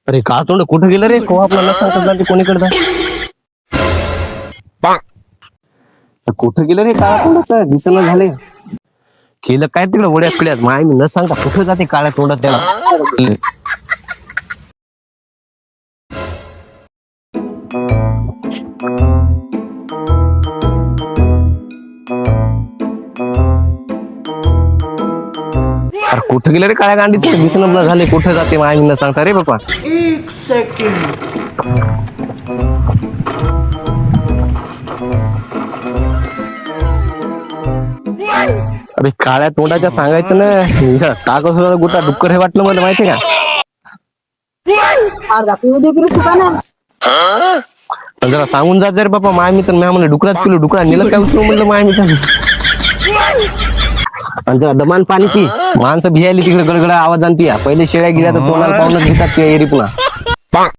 अरे का तोंड कुठं गेलं रे को आपला सांगतात ना ते कोणीकडं कुठं गेलं रे काळा तोंडाचं दिसणं झाले केलं काय तिकडे वड्या पिढ्यात माय मी न सांगता कुठं जाते काळ्या तोंडात त्याला अरे कुठं गेलं रे काळ्या गांडीचं दिसणं झाले कुठं जाते माय मी न सांगता रे बापा एक सेकंड. अरे काळ्या तोंडाच्या सांगायचं ना टाकत होता गोटा डुक्कर हे वाटलं मला माहितीये का पण जरा सांगून जात रे बापा माय मी तर म्हणलं डुकराच पिलो डुकरा नेलं काय उचलू म्हणलं माय मी तर आणि जरा दमान पाणी पी माणसं भियाली तिकडे गडगडा आवाज आणती पहिले शेळ्या गिळ्या तर तोंडाला पाहूनच घेतात त्या एरी पुन्हा